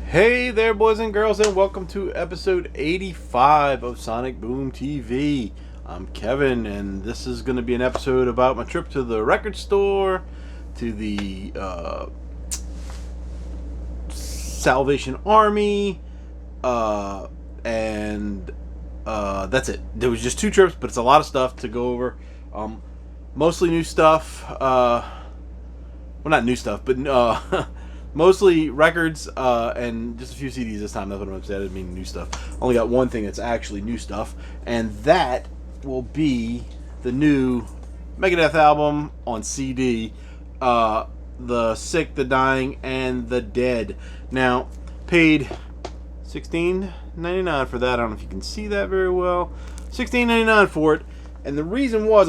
Hey there, boys and girls, and welcome to episode 85 of Sonic Boom TV. I'm Kevin, and this is going to be an episode about my trip to the record store, to the Salvation Army, and that's it. There was just two trips, but it's a lot of stuff to go over. Mostly new stuff. Well, not new stuff, but mostly records and just a few CDs this time. That's what I'm saying. I didn't mean new stuff. Only got one thing that's actually new stuff, and that will be the new Megadeth album on CD, The Sick, the Dying, and the Dead. Now, paid $16.99 for that. I don't know if you can see that very well. $16.99 for it, and the reason was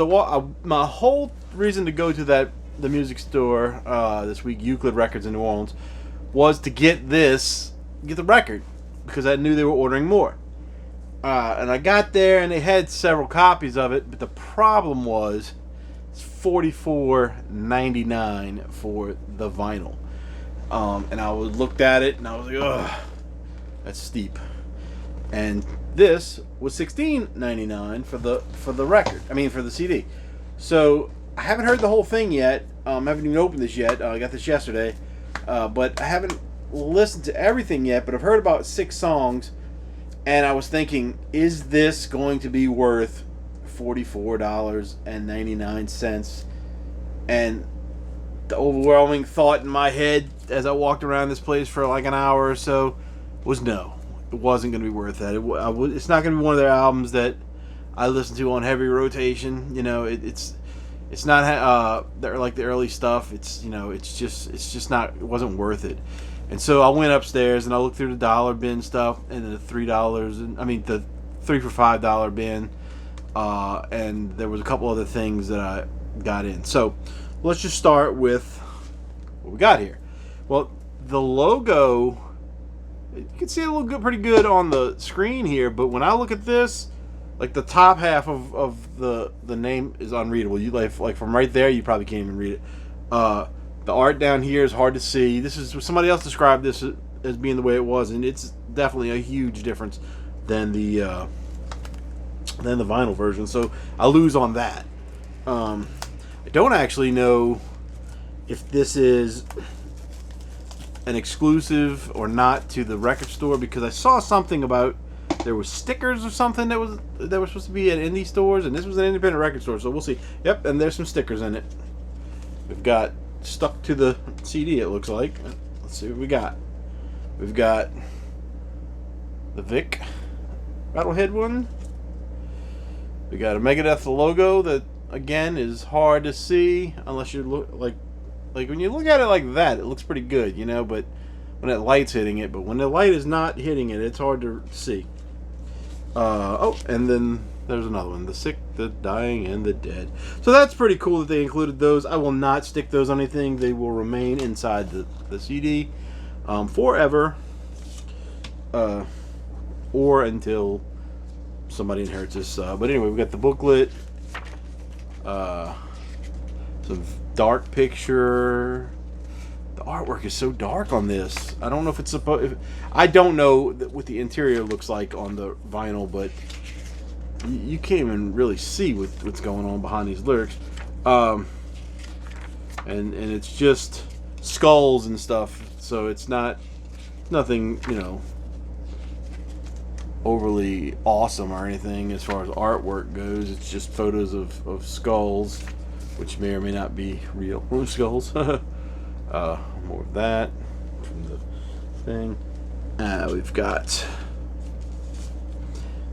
my whole reason to go to the music store this week, Euclid Records in New Orleans, was to get the record, because I knew they were ordering more. And I got there and they had several copies of it, but the problem was it's $44.99 for the vinyl. And I looked at it and I was like, ugh, that's steep. And this was $16.99 for the record. I mean, for the CD. So I haven't heard the whole thing yet. I haven't even opened this yet. I got this yesterday. But I haven't listened to everything yet, but I've heard about 6 songs. And I was thinking, is this going to be worth $44.99? And the overwhelming thought in my head as I walked around this place for like an hour or so was no. It wasn't going to be worth that. It's not going to be one of their albums that I listen to on heavy rotation. You know, it's not like the early stuff. It's just not. It wasn't worth it. And so I went upstairs and I looked through the dollar bin stuff and the the $3 for $5 bin, and there was a couple other things that I got in. So let's just start with what we got here. Well, the logo, you can see it pretty good on the screen here, but when I look at this, like the top half of the name is unreadable. You like from right there, you probably can't even read it. The art down here is hard to see. This is somebody else described this as being the way it was, and it's definitely a huge difference than the vinyl version. So I lose on that. I don't actually know if this is an exclusive or not to the record store, because I saw something about there was stickers or something that were supposed to be at indie stores, and this was an independent record store, so we'll see. Yep, and there's some stickers in it. We've got stuck to the CD, it looks like. Let's see what we got. We've got the Vic Rattlehead one. We got a Megadeth logo that again is hard to see unless you look like when you look at it like that, it looks pretty good, you know, but when that light's hitting it, but when the light is not hitting it, it's hard to see. And then there's another one, The Sick, the Dying, and the Dead. So that's pretty cool that they included those. I will not stick those on anything. They will remain inside the CD forever, or until somebody inherits this. But anyway, we got the booklet, some dark picture. The artwork is so dark on this. I don't know if it's supposed. I don't know what the interior looks like on the vinyl, but you can't even really see what's going on behind these lyrics. And it's just skulls and stuff. So it's nothing, overly awesome or anything as far as artwork goes. It's just photos of skulls, which may or may not be real skulls. More of that from the thing. We've got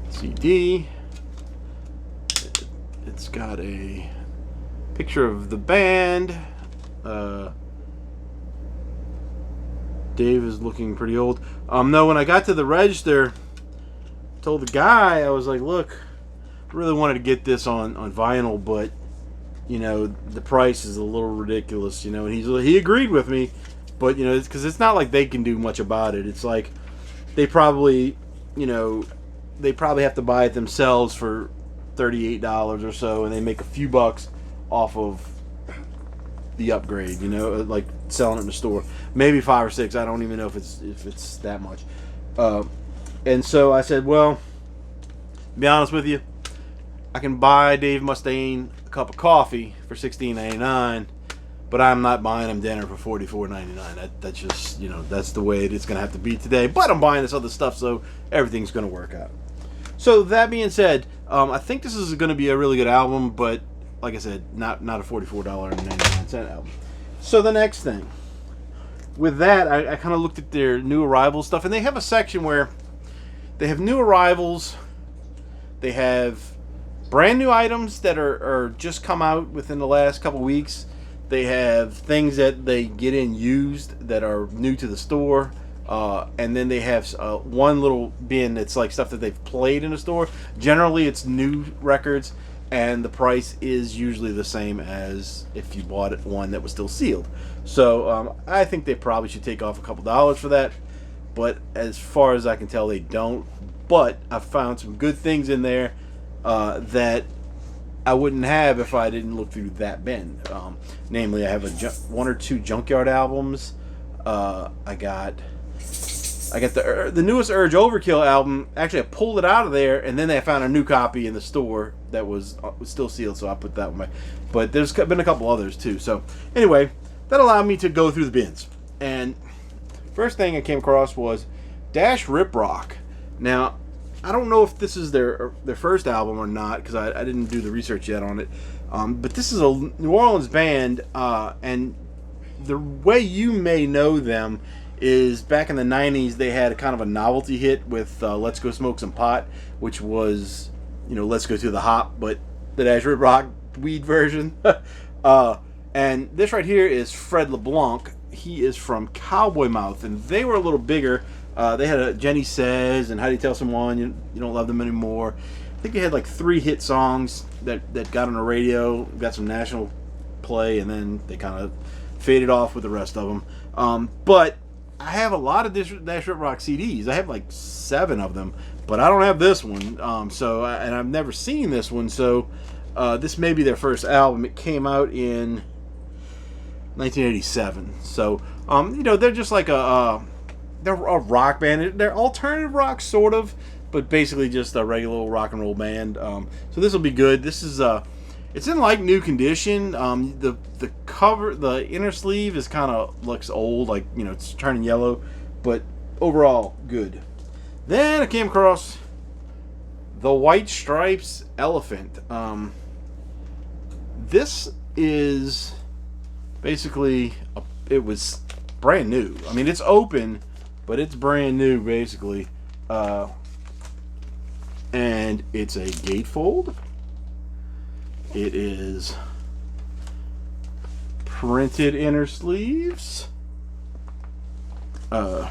CD. It's got a picture of the band. Dave is looking pretty old. No, when I got to the register, I told the guy, I was like, look, I really wanted to get this on vinyl, but the price is a little ridiculous, and he agreed with me, but it's because it's not like they can do much about it. It's like they probably have to buy it themselves for $38 or so, and they make a few bucks off of the upgrade, like selling it in the store. Maybe 5 or 6. I don't even know if it's that much. And so I said, well, to be honest with you, I can buy Dave Mustaine a cup of coffee for $16.99, but I'm not buying him dinner for $44.99. That's just, that's the way it's going to have to be today. But I'm buying this other stuff, so everything's going to work out. So that being said, I think this is going to be a really good album, but like I said, not a $44.99 album. So the next thing. With that, I kind of looked at their new arrival stuff, and they have a section where they have new arrivals, they have brand new items that are just come out within the last couple weeks, they have things that they get in used that are new to the store, and then they have one little bin that's like stuff that they've played in the store. Generally, it's new records, and the price is usually the same as if you bought one that was still sealed. So I think they probably should take off a couple dollars for that, but as far as I can tell, they don't. But I found some good things in there that I wouldn't have if I didn't look through that bin. Namely, I have one or two Junkyard albums. I got the newest Urge Overkill album. Actually, I pulled it out of there, and then I found a new copy in the store that was still sealed, so I put that one back. But there's been a couple others too. So anyway, that allowed me to go through the bins. And first thing I came across was Dash Rip Rock. Now, I don't know if this is their first album or not, because I didn't do the research yet on it. But this is a New Orleans band, and the way you may know them is back in the 90s they had a kind of a novelty hit with Let's Go Smoke Some Pot, which was, Let's Go to the Hop, but the Dash Rip Rock weed version. And this right here is Fred LeBlanc. He is from Cowboy Mouth, and they were a little bigger. They had a Jenny Says and How Do You Tell Someone You Don't Love Them Anymore. I think they had like 3 hit songs that got on the radio, got some national play, and then they kind of faded off with the rest of them. But I have a lot of Dash Rip Rock CDs. I have like 7 of them, but I don't have this one. And I've never seen this one, so this may be their first album. It came out in 1987. So, they're just like they're a rock band. They're alternative rock, sort of, but basically just a regular old rock and roll band. So this will be good. This is it's in like new condition. The cover, the inner sleeve is kind of looks old, like it's turning yellow, but overall good. Then I came across the White Stripes Elephant. This is basically it was brand new. I mean, it's open, but it's brand new basically. And it's a gatefold. It is printed inner sleeves. Double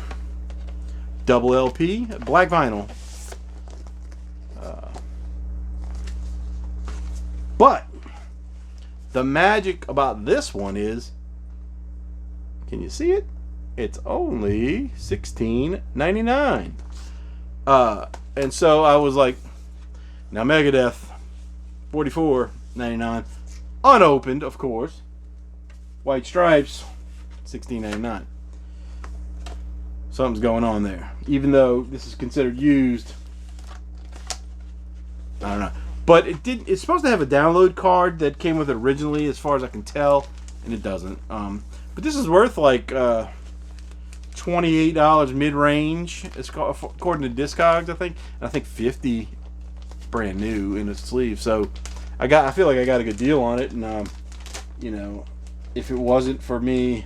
LP, black vinyl. But the magic about this one is, can you see it? It's only $16.99. And so I was like, now Megadeth, $44.99, unopened, of course. White Stripes, $16.99. Something's going on there. Even though this is considered used, I don't know. But it's supposed to have a download card that came with it originally, as far as I can tell, and it doesn't. But this is worth like $28 mid-range, according to Discogs, I think. And I think $50 brand new in its sleeve. So I feel like I got a good deal on it, and if it wasn't for me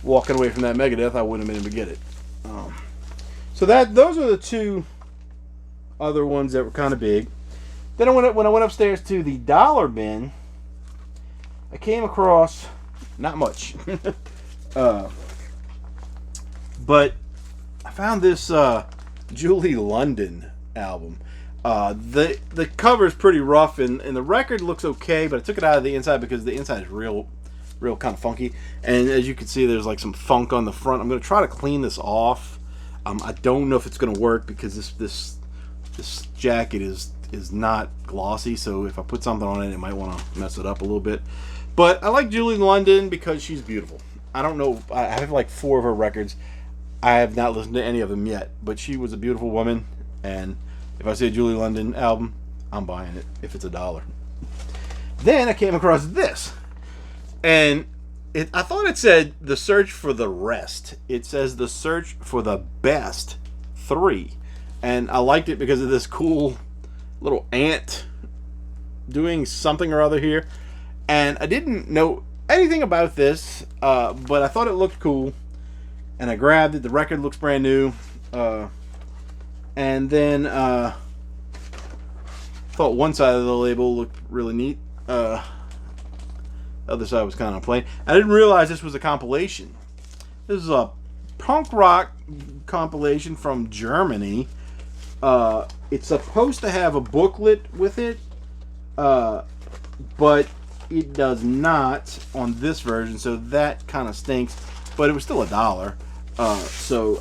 walking away from that Megadeth, I wouldn't have been able to get it. So those are the 2 other ones that were kind of big. Then when I went upstairs to the dollar bin, I came across not much, but I found this Julie London album. The cover is pretty rough, and the record looks okay, but I took it out of the inside because the inside is real kind of funky. And as you can see, there's like some funk on the front. I'm going to try to clean this off. I don't know if it's going to work because this jacket is not glossy, so if I put something on it, it might want to mess it up a little bit. But I like Julie London because she's beautiful. I don't know. I have like 4 of her records. I have not listened to any of them yet, but she was a beautiful woman, and if I see a Julie London album, I'm buying it if it's $1. Then I came across this, and I thought it said the search for the rest. It says the search for the best 3, and I liked it because of this cool little ant doing something or other here, and I didn't know anything about this, but I thought it looked cool, and I grabbed it. The record looks brand new, and then thought one side of the label looked really neat. The other side was kind of plain. I didn't realize this was a compilation. This is a punk rock compilation from Germany. It's supposed to have a booklet with it, but it does not on this version, so that kind of stinks. But it was still $1, so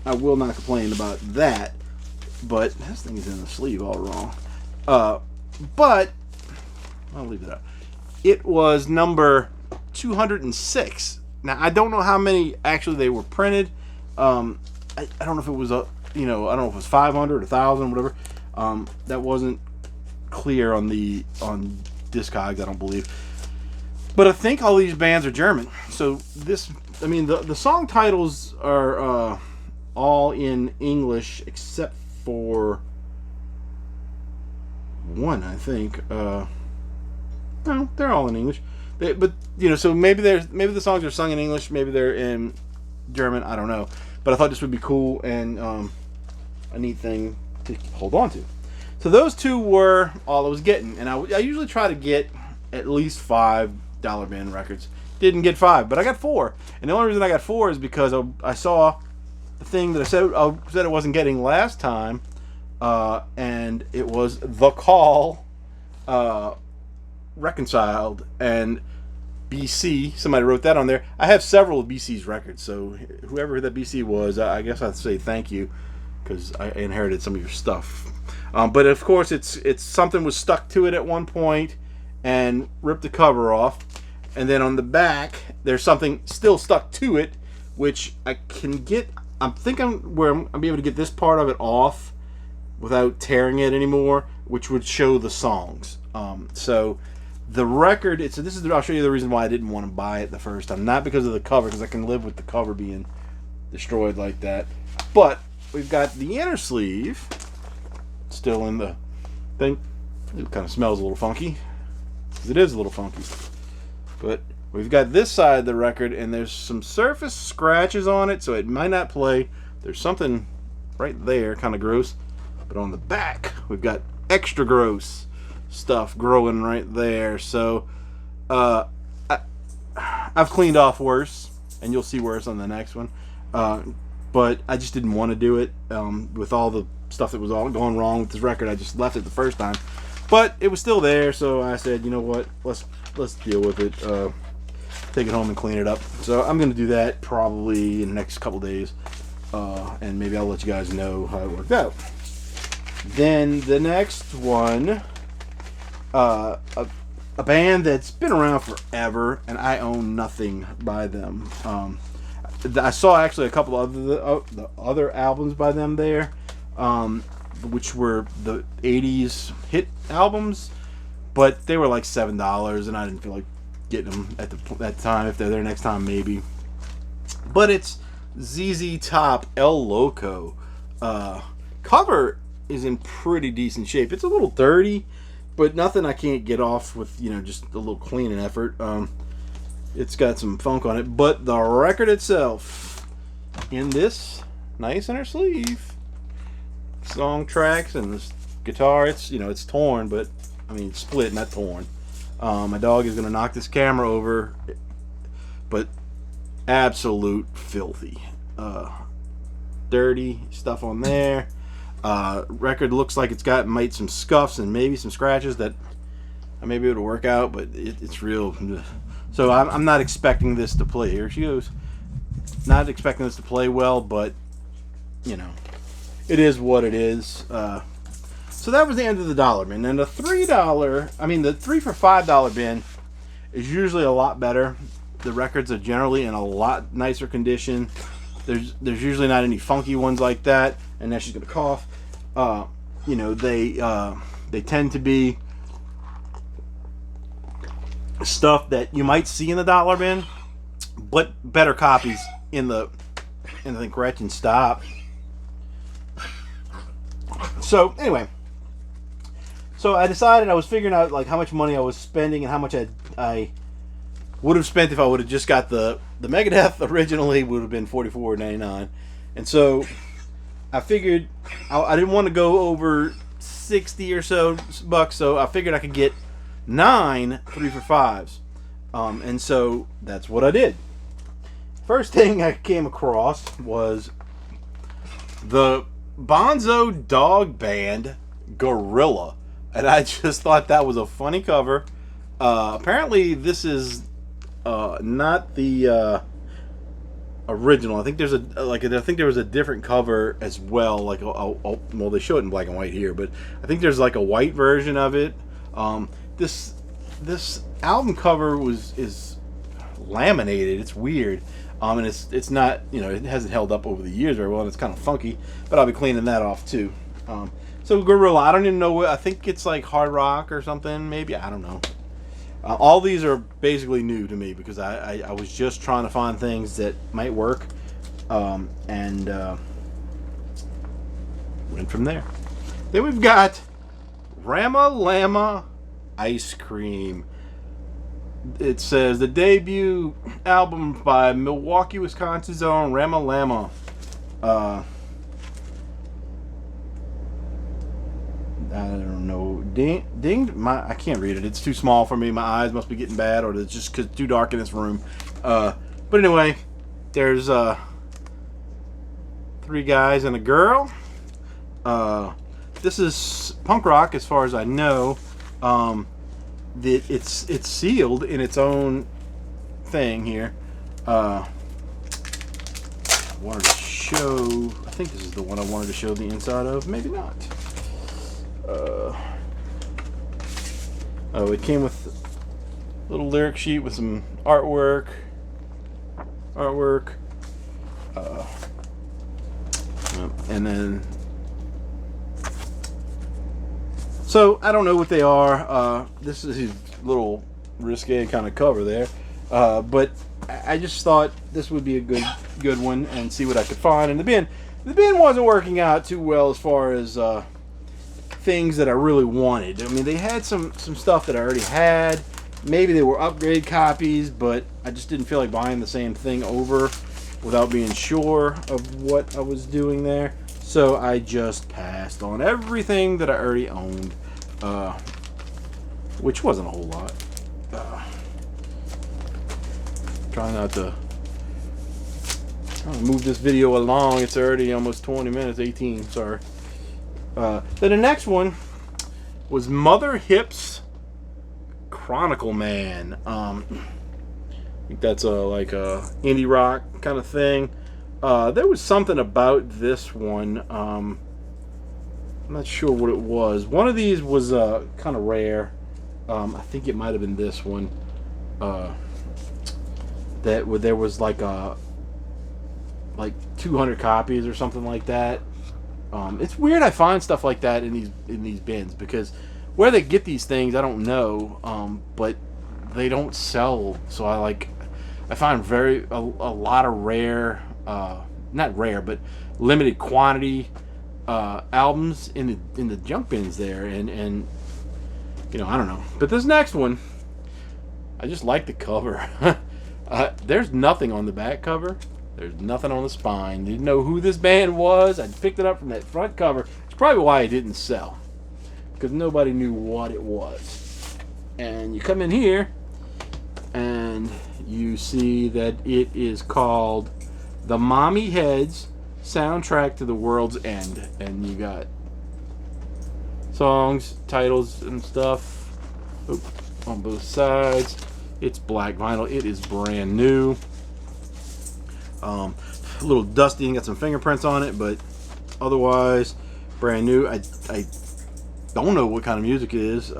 I will not complain about that. But this thing is in the sleeve all wrong. But I'll leave it out. It was number 206. Now I don't know how many actually they were printed. I don't know if it was I don't know if it was 500, 1,000, whatever. That wasn't clear on Discogs, I don't believe. But I think all these bands are German. So the song titles are all in English except for one, I think. No, they're all in English. So maybe the songs are sung in English, maybe they're in German, I don't know. But I thought this would be cool and a neat thing to hold on to. So those 2 were all I was getting, and I usually try to get at least $5 band records. Didn't get 5, but I got 4, and the only reason I got 4 is because I saw the thing that I said it wasn't getting last time, and it was The Call, Reconciled, and BC. Somebody wrote that on there. I have several of BC's records, so whoever that BC was, I guess I'd say thank you, because I inherited some of your stuff. But of course, it's something was stuck to it at one point and ripped the cover off, and then on the back there's something still stuck to it, which I can get. I'm thinking where I'll be able to get this part of it off without tearing it anymore, which would show the songs. So the record, I'll show you the reason why I didn't want to buy it the first time. Not because of the cover, because I can live with the cover being destroyed like that. But we've got the inner sleeve still in the thing. It kind of smells a little funky, because it is a little funky. But we've got this side of the record, and there's some surface scratches on it, so it might not play. There's something right there, kind of gross. But on the back, we've got extra gross stuff growing right there. So I've cleaned off worse, and you'll see worse on the next one. But I just didn't want to do it with all the stuff that was all going wrong with this record. I just left it the first time, but it was still there. So I said, you know what? Let's deal with it. Take it home and clean it up. So I'm gonna do that probably in the next couple days, and maybe I'll let you guys know how it worked out. Then the next one, a band that's been around forever, and I own nothing by them. I saw actually a couple of the other albums by them there, which were the 80s hit albums, but they were like $7, and I didn't feel like getting them at that time. If they're there next time, maybe. But it's ZZ Top El Loco. Cover is in pretty decent shape. It's a little dirty, but nothing I can't get off with, just a little cleaning effort. It's got some funk on it, but the record itself, in this nice inner sleeve, song tracks and this guitar, it's torn, but it's split, not torn. My dog is gonna knock this camera over, but absolute filthy, dirty stuff on there. Record looks like it's got some scuffs and maybe some scratches that I may be able to work out, but it's real. So I'm not expecting this to play. Here she goes. Not expecting this to play well, but it is what it is. So that was the end of the dollar bin. And the $3, the 3 for $5 bin is usually a lot better. the records are generally in a lot nicer condition. There's usually not any funky ones like that. And now she's gonna cough. You know, they tend to be stuff that you might see in the dollar bin, but better copies in the. And I think Gretchen stopped. So anyway, so I decided I was figuring out like how much money I was spending and how much I would have spent if I would have just got the Megadeth. Originally would have been $44.99, and so I figured I didn't want to go over 60 or so bucks, so I figured I could get 9 3-for-5s, and so that's what I did. First thing I came across was the Bonzo Dog Band Gorilla, and I just thought that was a funny cover. Apparently, this is not the original. I think there's I think there was a different cover as well. Like, well, they show it in black and white here, but I think there's like a white version of it. This album cover is laminated. It's weird. And it's not, you know, it hasn't held up over the years very well, and it's kind of funky, but I'll be cleaning that off too. So Gorilla, I don't even know what, I think it's like hard rock or something, maybe, I don't know. All these are basically new to me because I was just trying to find things that might work, and went from there. Then we've got Rama Lama Ice Cream. It says the debut album by Milwaukee, Wisconsin's own Rama Lama. I don't know. I can't read it. It's too small for me. My eyes must be getting bad, or it's just 'cause it's too dark in this room. But anyway, there's 3 guys and a girl. This is punk rock, as far as I know. It's sealed in its own thing here. I wanted to show. I think this is the one I wanted to show the inside of. Maybe not. Oh, it came with a little lyric sheet with some artwork. And then. So, I don't know what they are. This is his little risque kind of cover there. But I just thought this would be a good one and see what I could find. And the bin wasn't working out too well as far as things that I really wanted. I mean, they had some stuff that I already had. Maybe they were upgrade copies, but I just didn't feel like buying the same thing over without being sure of what I was doing there. So I just passed on everything that I already owned, which wasn't a whole lot. Trying to move this video along. It's already almost 20 minutes, 18, sorry. Then the next one was Mother Hips Chronicle Man. I think that's like a indie rock kind of thing. There was something about this one. I'm not sure what it was. One of these was kind of rare. I think it might have been this one. There was like 200 copies or something like that. It's weird I find stuff like that in these bins, because where they get these things I don't know, but they don't sell. So I find a lot of rare. Not rare, but limited quantity albums in the junk bins there, and you know, I don't know. But this next one, I just like the cover. There's nothing on the back cover. There's nothing on the spine. Didn't know who this band was. I picked it up from that front cover. It's probably why it didn't sell, because nobody knew what it was. And you come in here, and you see that it is called The Mommy Heads Soundtrack to the World's End. And you got songs, titles, and stuff on both sides. It's black vinyl. It is brand new. A little dusty and got some fingerprints on it, but otherwise brand new. I don't know what kind of music it is.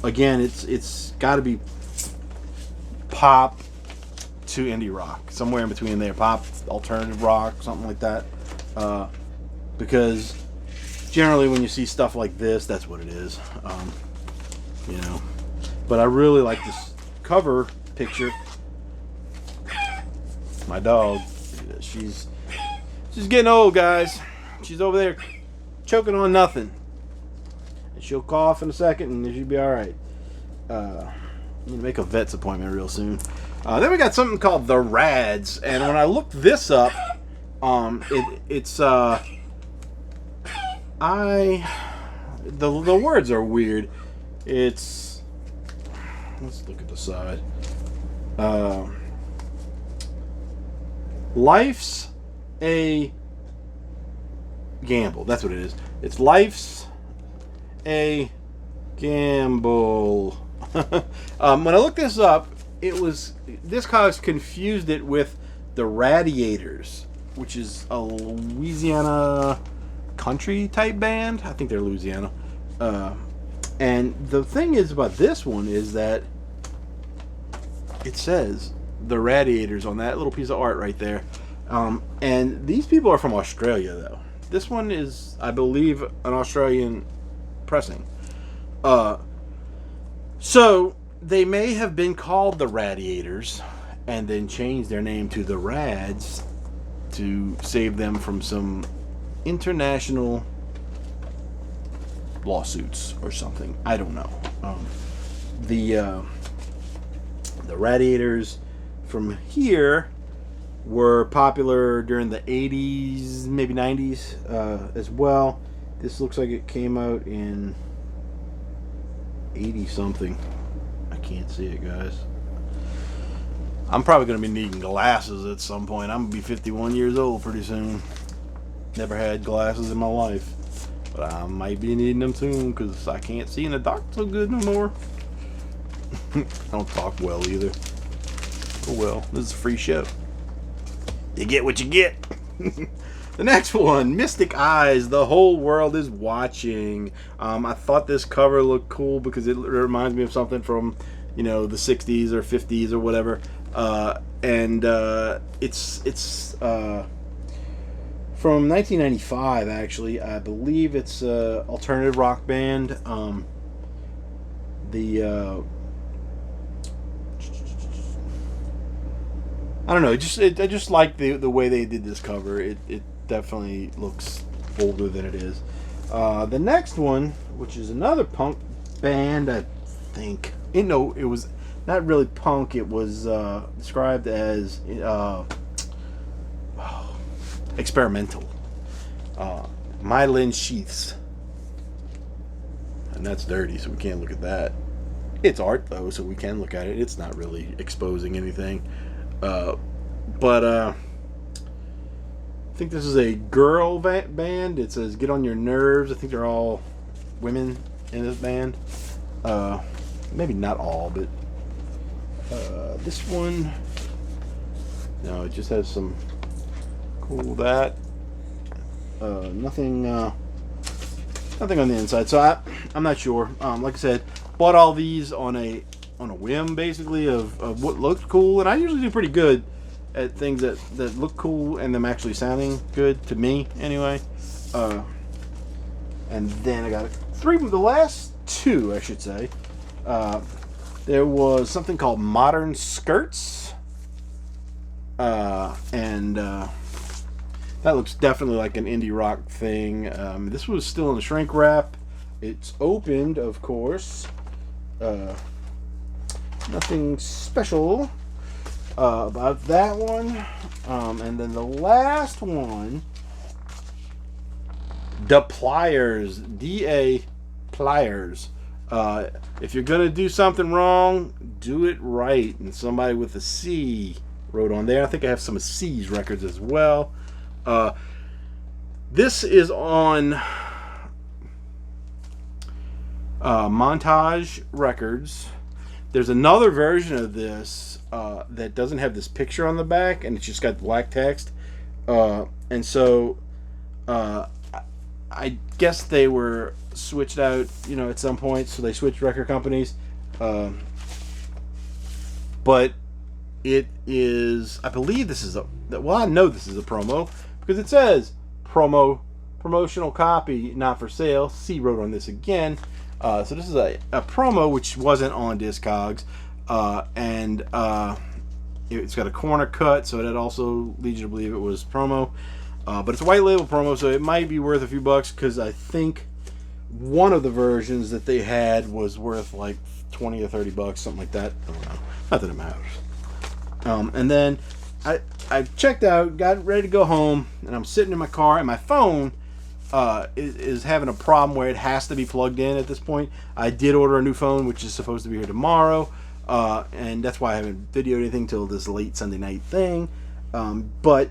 Again, it's got to be pop to indie rock, somewhere in between there, pop, alternative rock, something like that. Because generally when you see stuff like this, that's what it is. You know, but I really like this cover picture. My dog, she's getting old, guys. She's over there choking on nothing. And she'll cough in a second and she'll be alright. I'm going to make a vet's appointment real soon. Then we got something called the Rads. And when I looked this up, it's the words are weird. It's, let's look at the side. Life's a gamble. That's what it is. It's Life's a gamble. When I looked this up, this cause confused it with the Radiators, which is a Louisiana country type band. I think they're Louisiana. And the thing is about this one is that it says the Radiators on that little piece of art right there. And these people are from Australia, though. This one is, I believe, an Australian pressing. So they may have been called the Radiators and then changed their name to the Rads to save them from some international lawsuits or something. I don't know. The Radiators from here were popular during the 80s, maybe 90s as well. This looks like it came out in 80 something. I can't see it, guys. I'm probably going to be needing glasses at some point. I'm going to be 51 years old pretty soon. Never had glasses in my life. But I might be needing them soon because I can't see in the dark so good no more. I don't talk well either. Oh well, this is a free show. You get what you get. The next one, Mystic Eyes, The Whole World is Watching. I thought this cover looked cool because it reminds me of something from, the 60s or 50s or whatever. It's from 1995, actually. I believe it's an alternative rock band. I don't know. I just like the way they did this cover. It definitely looks older than it is. The next one, which is another punk band, I think. It was not really punk. It was described as experimental. Myelin Sheaths, and that's dirty, so we can't look at that. It's art though, so we can look at it. It's not really exposing anything. But I think this is a girl band. It says Get On Your Nerves. I think they're all women in this band. Maybe not all, but this one, no, it just has some cool that. Nothing on the inside. So I'm not sure. Like I said, bought all these on a whim, basically, of what looked cool, and I usually do pretty good at things that look cool and them actually sounding good to me anyway. And then I got the last two, I should say. There was something called Modern Skirts, and that looks definitely like an indie rock thing. This was still in the shrink wrap. It's opened, of course. Nothing special about that one. And then the last one, Da Pliers, D-A Pliers. If you're gonna do something wrong, do it right. And somebody with a C wrote on there. I think I have some of C's records as well. This is on Montage Records. There's another version of this that doesn't have this picture on the back, and it's just got black text. And so I guess they were switched out, at some point, so they switched record companies. But It is, I believe this is well, I know this is a promo because it says promotional copy not for sale. C wrote on this again. So this is a promo which wasn't on Discogs, and it's got a corner cut, so that also leads you to believe it was promo. But it's a white label promo, so it might be worth a few bucks because I think one of the versions that they had was worth like 20 or 30 bucks, something like that. I don't know. Not that it matters. And then I checked out, got ready to go home, and I'm sitting in my car, and my phone is having a problem where it has to be plugged in at this point. I did order a new phone, which is supposed to be here tomorrow, and that's why I haven't videoed anything till this late Sunday night thing. But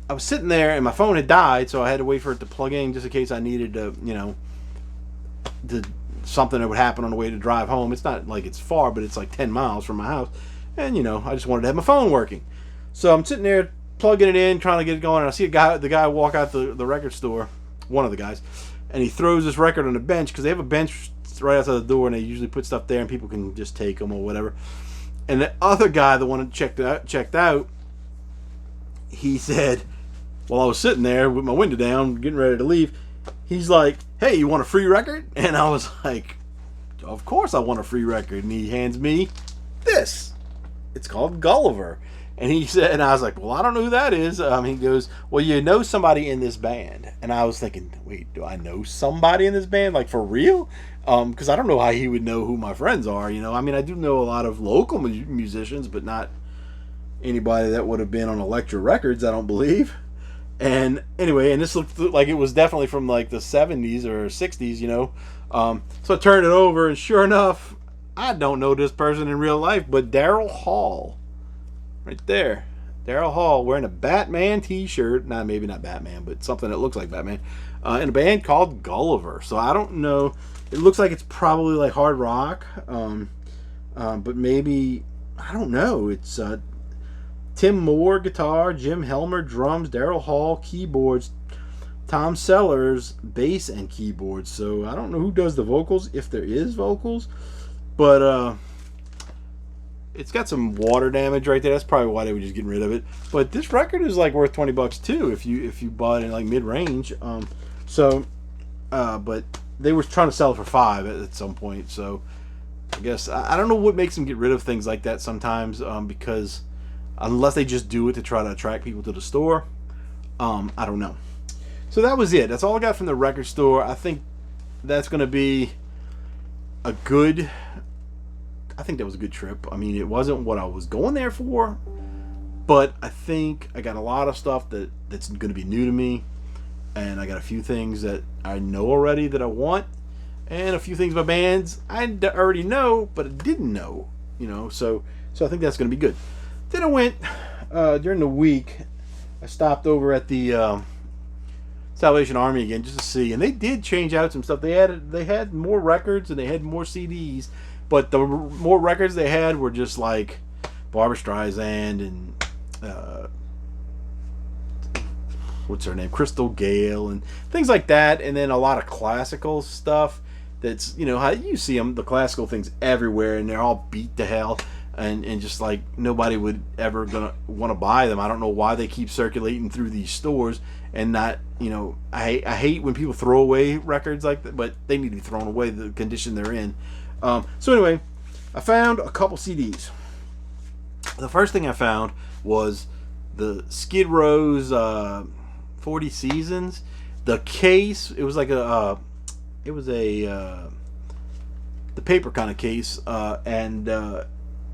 I was sitting there, and my phone had died, so I had to wait for it to plug in just in case I needed to, something that would happen on the way to drive home. It's not like it's far, but it's like 10 miles from my house. And, I just wanted to have my phone working. So I'm sitting there plugging it in, trying to get it going, and I see the guy walk out the record store, one of the guys, and he throws this record on the bench, because they have a bench right outside the door, and they usually put stuff there, and people can just take them or whatever. And the other guy, the one that checked out, he said, while I was sitting there with my window down, getting ready to leave, he's like, "Hey, you want a free record?" And I was like, "Of course I want a free record." And he hands me this. It's called Gulliver. And he said, and I was like, "Well, I don't know who that is." He goes, "Well, you know somebody in this band." And I was thinking, wait, do I know somebody in this band? Like, for real? Because I don't know how he would know who my friends are, I do know a lot of local musicians, but not anybody that would have been on Elektra Records, I don't believe. And anyway, and this looked like it was definitely from like the 70s or 60s, So I turned it over, and sure enough, I don't know this person in real life, but Daryl Hall. Right there. Daryl Hall wearing a Batman t-shirt. Maybe not Batman, but something that looks like Batman. In a band called Gulliver. So I don't know. It looks like it's probably like hard rock. But maybe, I don't know. It's Tim Moore, guitar, Jim Helmer, drums, Daryl Hall, keyboards, Tom Sellers, bass and keyboards. So I don't know who does the vocals, if there is vocals, but it's got some water damage right there. That's probably why they were just getting rid of it. But this record is like worth $20 too if you bought it in like mid-range. But they were trying to sell it for $5 at some point. So I guess I don't know what makes them get rid of things like that sometimes, because unless they just do it to try to attract people to the store. I don't know. So that was it. That's all I got from the record store. I think that's going to be I think that was a good trip. It wasn't what I was going there for, but I think I got a lot of stuff that's going to be new to me, and I got a few things that I know already that I want, and a few things by bands I already know, but I didn't know, so I think that's going to be good. Then I went, during the week, I stopped over at the Salvation Army again just to see, and they did change out some stuff. They had more records and they had more CDs, but the more records they had were just like Barbra Streisand and what's her name, Crystal Gale and things like that, and then a lot of classical stuff. That's how you see them, the classical things everywhere, and they're all beat to hell. And just like nobody would ever gonna want to buy them. I don't know why they keep circulating through these stores and not, I hate when people throw away records like that, but they need to be thrown away, the condition they're in. So anyway, I found a couple CDs. The first thing I found was the Skid Row's 40 Seasons. The case, it was like the paper kind of case, and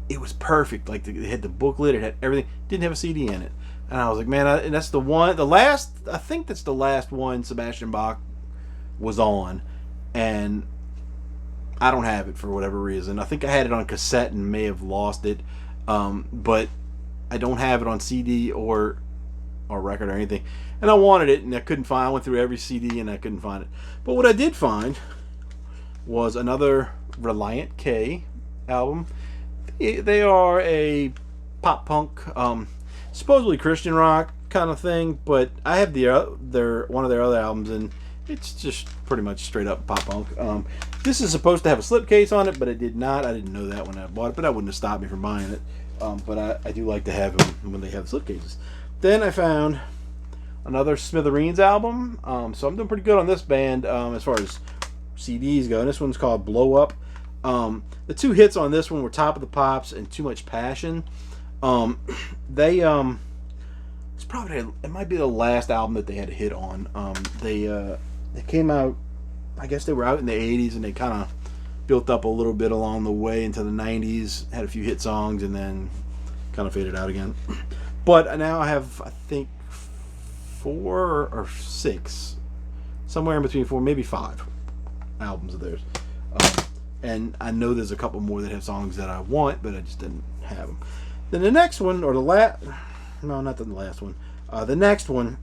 it was perfect. Like it had the booklet, it had everything. Didn't have a CD in it, and I was like, man, and that's I think that's the last one Sebastian Bach was on, and I don't have it for whatever reason. I think I had it on cassette and may have lost it, but I don't have it on CD or record or anything. And I wanted it, and I couldn't find. I went through every CD, and I couldn't find it. But what I did find was another Reliant K album. They are a pop punk, supposedly Christian rock kind of thing, but I have one of their other albums, and It's just pretty much straight up pop punk. This is supposed to have a slipcase on it, but it did not. I didn't know that when I bought it, but that wouldn't have stopped me from buying it. But I do like to have them when they have slipcases. Then I found another Smithereens album. So I'm doing pretty good on this band as far as CDs go. And this one's called Blow Up. The two hits on this one were Top of the Pops and Too Much Passion. It's probably, it might be the last album that they had a hit on. They came out, I guess they were out in the 80s, and they kind of built up a little bit along the way into the 90s, had a few hit songs, and then kind of faded out again. But now I have, I think, 4 or 6, somewhere in between 4, maybe 5 albums of theirs. And I know there's a couple more that have songs that I want, but I just didn't have them. Then the next one, or the last, no, not the last one. The next one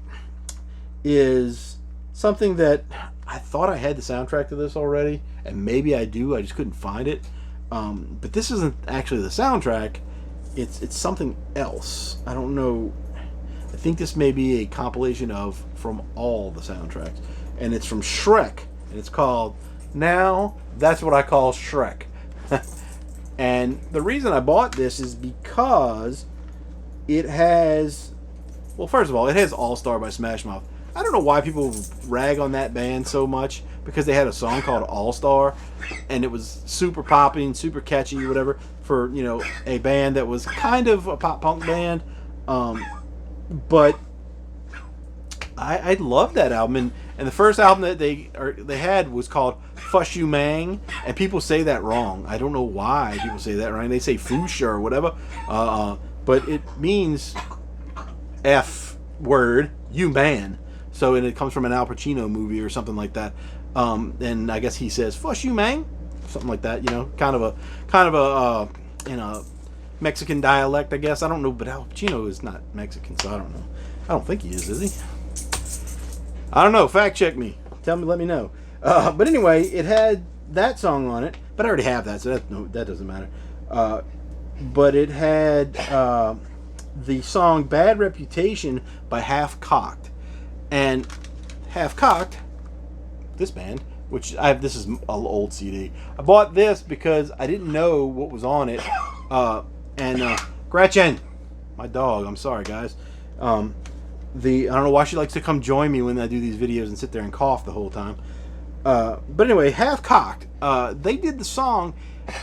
is something that I thought I had the soundtrack to this already, and maybe I do. I just couldn't find it. But this isn't actually the soundtrack. It's something else. I don't know. I think this may be a compilation from all the soundtracks, and it's from Shrek, and it's called Now That's What I Call Shrek. And the reason I bought this is because it has, well, first of all, it has All Star by Smash Mouth. I don't know why people rag on that band so much, because they had a song called All Star, and it was super popping, super catchy, whatever, for, you know, a band that was kind of a pop punk band. But I love that album, and the first album that they had was called Fush You Mang, and people say that wrong. I don't know why people say that wrong. They say Fush or whatever, but it means F word, you man. So, and it comes from an Al Pacino movie or something like that. And I guess he says Fush You Mang, something like that. You know, kind of a in a Mexican dialect, I guess. I don't know, but Al Pacino is not Mexican, so I don't know. I don't think he is he? I don't know. Fact check me. Tell me. Let me know. But anyway, it had that song on it, but I already have that, so that doesn't matter. But it had the song "Bad Reputation" by Half Cocked, and Half Cocked, this band, which this is an old CD. I bought this because I didn't know what was on it, and Gretchen, my dog. I'm sorry, guys. I don't know why she likes to come join me when I do these videos and sit there and cough the whole time. But anyway, Half Cocked, they did the song,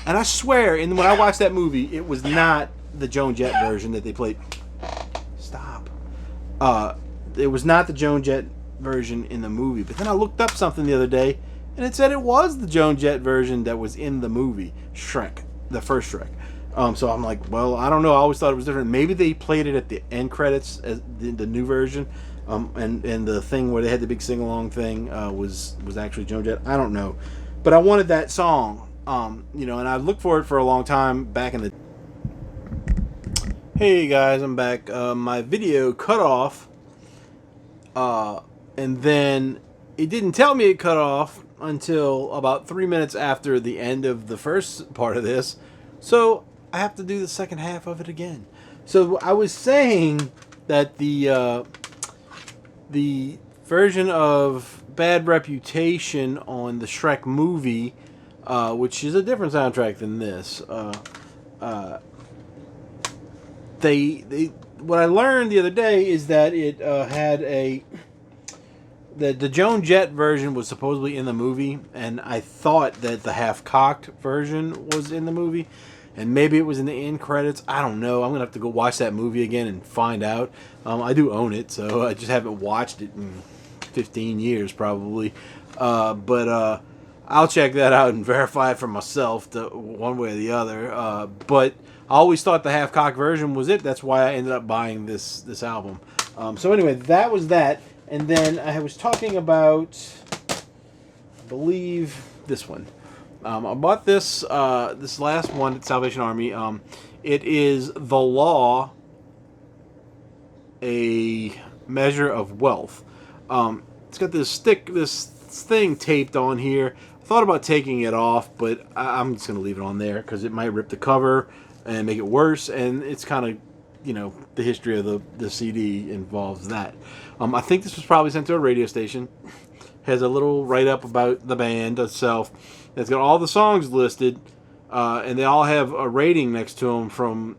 and I swear, when I watched that movie, it was not the Joan Jett version that they played. Stop. It was not the Joan Jett version in the movie. But then I looked up something the other day, and it said it was the Joan Jett version that was in the movie, Shrek, the first Shrek. So I'm like, well, I don't know. I always thought it was different. Maybe they played it at the end credits as the new version, and the thing where they had the big sing along thing was actually Joan Jett. I don't know, but I wanted that song, and I looked for it for a long time back in the. Hey guys, I'm back. My video cut off, and then it didn't tell me it cut off until about 3 minutes after the end of the first part of this, so I have to do the second half of it again. So I was saying that the version of Bad Reputation on the Shrek movie, which is a different soundtrack than this, what I learned the other day is that it had the Joan Jett version was supposedly in the movie, and I thought that the Half Cocked version was in the movie. And maybe it was in the end credits. I don't know. I'm going to have to go watch that movie again and find out. I do own it, so I just haven't watched it in 15 years probably. But I'll check that out and verify it for myself one way or the other. But I always thought the half-cocked version was it. That's why I ended up buying this album. So anyway, that was that. And then I was talking about, I believe, this one. I bought this last one at Salvation Army. It is The Law, A Measure of Wealth. It's got this thing taped on here. I thought about taking it off, but I'm just going to leave it on there because it might rip the cover and make it worse. And it's kind of, the history of the CD involves that. I think this was probably sent to a radio station. has a little write-up about the band itself. It's got all the songs listed, and they all have a rating next to them from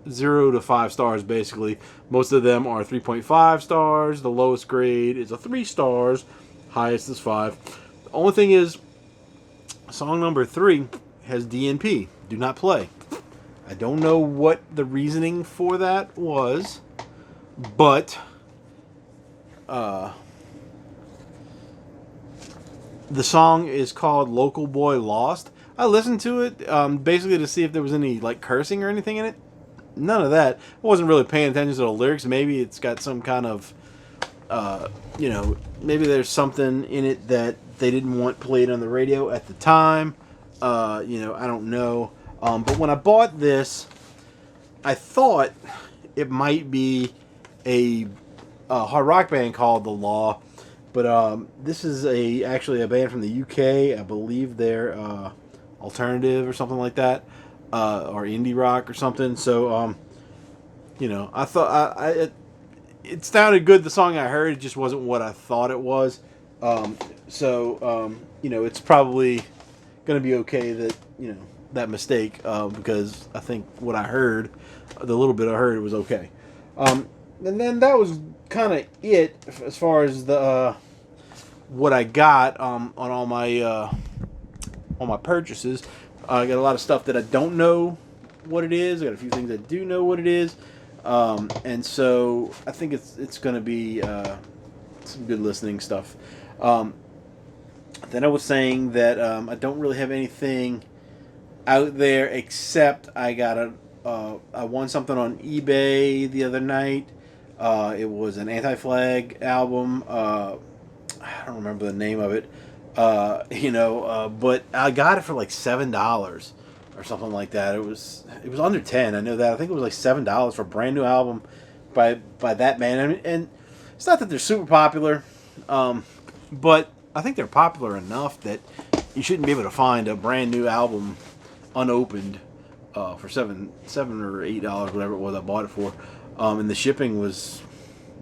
0 to 5 stars, basically. Most of them are 3.5 stars. The lowest grade is a 3 stars. Highest is 5. The only thing is, song number 3 has DNP. Do not play. I don't know what the reasoning for that was, but the song is called Local Boy Lost. I listened to it basically to see if there was any like cursing or anything in it. None of that. I wasn't really paying attention to the lyrics. Maybe it's got some kind of, maybe there's something in it that they didn't want played on the radio at the time. I don't know. But when I bought this, I thought it might be a hard rock band called The Law. But this is actually a band from the UK. I believe they're alternative or something like that. Or indie rock or something. So, I thought it sounded good. The song I heard, it just wasn't what I thought it was. It's probably going to be okay that, that mistake, because I think what I heard, the little bit I heard, it was okay. And then that was kind of it as far as the what I got on all my purchases. I got a lot of stuff that I don't know what it is. I got a few things I do know what it is, and so I think it's going to be some good listening stuff. Then I was saying that I don't really have anything out there except I won something on eBay the other night. It was an Anti-Flag album. I don't remember the name of it. But I got it for like $7 or something like that. It was under 10. I know that. I think it was like $7 for a brand new album by that band. And it's not that they're super popular, but I think they're popular enough that you shouldn't be able to find a brand new album unopened for $7 or $8, whatever it was I bought it for. And the shipping was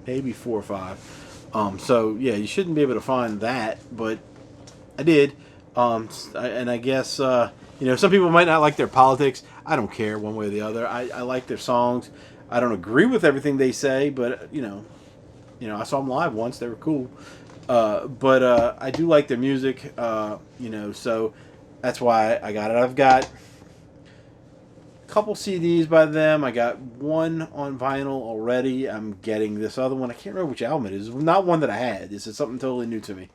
maybe $4 or $5. So yeah, you shouldn't be able to find that, but I did. And I guess some people might not like their politics. I don't care one way or the other. I like their songs. I don't agree with everything they say, but I saw them live once. They were cool. But I do like their music. So that's why I got it. I've got a couple CDs by them. I got one on vinyl already. I'm getting this other one. I can't remember which album it is. It's not one that I had. This is something totally new to me.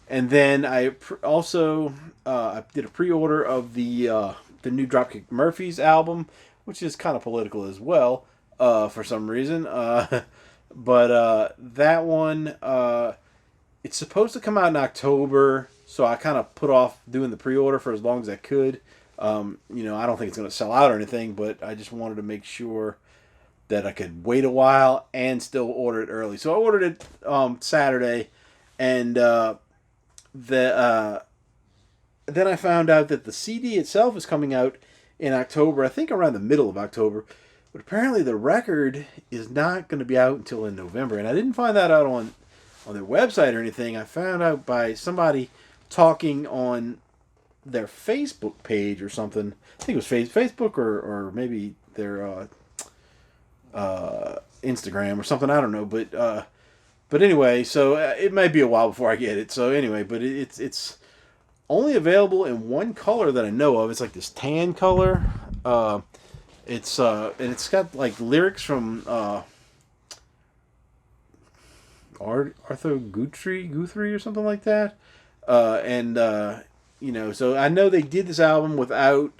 And then I also I did a pre-order of the new Dropkick Murphys album, which is kind of political as well for some reason. But that one, it's supposed to come out in October, so I kind of put off doing the pre-order for as long as I could. I don't think it's going to sell out or anything, but I just wanted to make sure that I could wait a while and still order it early. So I ordered it Saturday, and then I found out that the CD itself is coming out in October, I think around the middle of October, but apparently the record is not going to be out until in November, and I didn't find that out on their website or anything. I found out by somebody talking on their Facebook page or something. I think it was Facebook or maybe their Instagram or something. I don't know, but anyway, so it might be a while before I get it. So anyway, but it's only available in one color that I know of. It's like this tan color. And it's got like lyrics from Arthur Guthrie or something like that. So I know they did this album without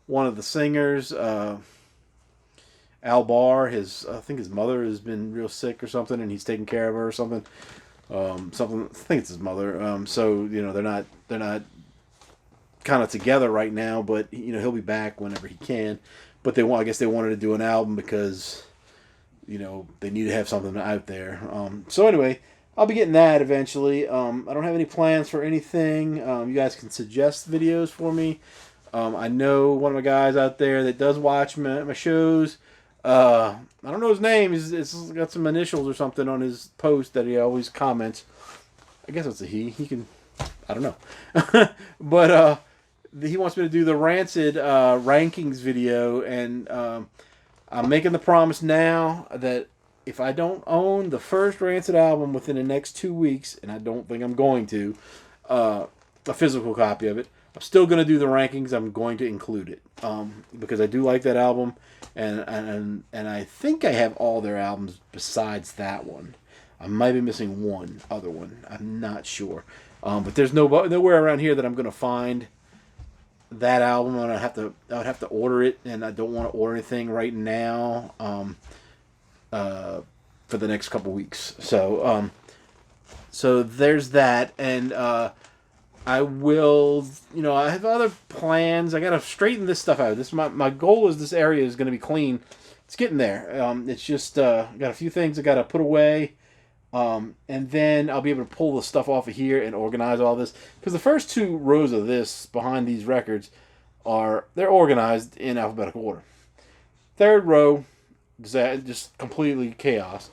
one of the singers, Al Barr. I think his mother has been real sick or something, and he's taking care of her or something. I think it's his mother. So they're not kind of together right now, but he'll be back whenever he can. But I guess they wanted to do an album because they need to have something out there. So anyway, I'll be getting that eventually. I don't have any plans for anything. You guys can suggest videos for me. I know one of my guys out there that does watch my shows. I don't know his name. It's got some initials or something on his post that he always comments. I guess it's a he. He can, I don't know. But he wants me to do the Rancid rankings video, and I'm making the promise now that if I don't own the first Rancid album within the next 2 weeks, and I don't think I'm going to, a physical copy of it, I'm still going to do the rankings. I'm going to include it because I do like that album, and I think I have all their albums besides that one. I might be missing one other one. I'm not sure, but there's nowhere around here that I'm going to find that album, and I would have to order it, and I don't want to order anything right now for the next couple weeks. So there's that, and I will, I have other plans. I gotta straighten this stuff out. My goal is this area is going to be clean. It's getting there. It's just got a few things I gotta put away, and then I'll be able to pull the stuff off of here and organize all this. Because the first 2 rows of this behind these records they're organized in alphabetical order. Third row, just completely chaos.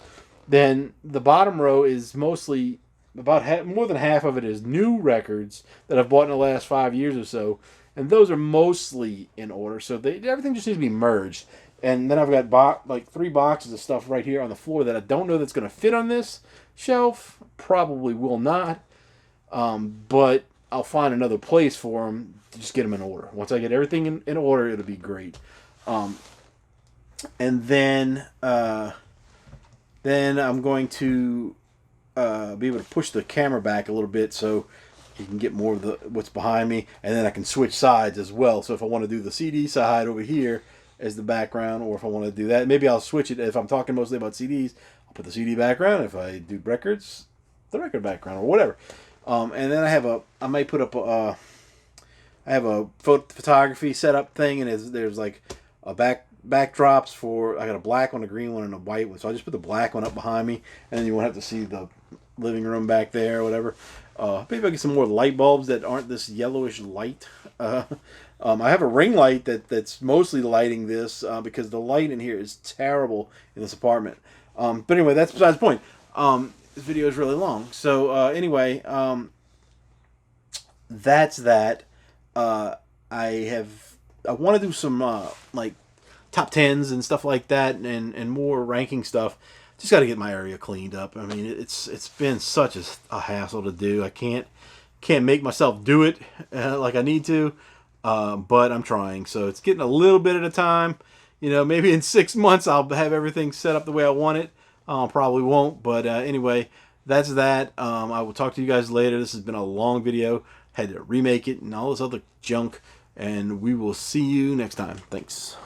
Then the bottom row is mostly more than half of it is new records that I've bought in the last 5 years or so, and those are mostly in order. So everything just needs to be merged. And then I've got 3 boxes of stuff right here on the floor that I don't know that's going to fit on this shelf. Probably will not, but I'll find another place for them to just get them in order. Once I get everything in order, it'll be great. And then I'm going to be able to push the camera back a little bit so you can get more of what's behind me, and then I can switch sides as well. So if I want to do the CD side over here as the background, or if I want to do that, maybe I'll switch it. If I'm talking mostly about CDs, I'll put the CD background. If I do records, the record background, or whatever. And then I might put up I have a photography setup thing, and there's like a backdrops for, I got a black one, a green one, and a white one. So I just put the black one up behind me, and then you won't have to see the living room back there or whatever. Maybe I'll get some more light bulbs that aren't this yellowish light. I have a ring light that's mostly lighting this because the light in here is terrible in this apartment. But anyway, that's besides the point. This video is really long. So anyway, that's that. I want to do some like top 10s and stuff like that, and more ranking stuff. Just got to get my area cleaned up. I mean, it's been such a hassle to do. I can't make myself do it like I need to, but I'm trying. So it's getting a little bit at a time. Maybe in 6 months I'll have everything set up the way I want it. Probably won't, but anyway, that's that. I will talk to you guys later. This has been a long video. Had to remake it and all this other junk, and we will see you next time. Thanks.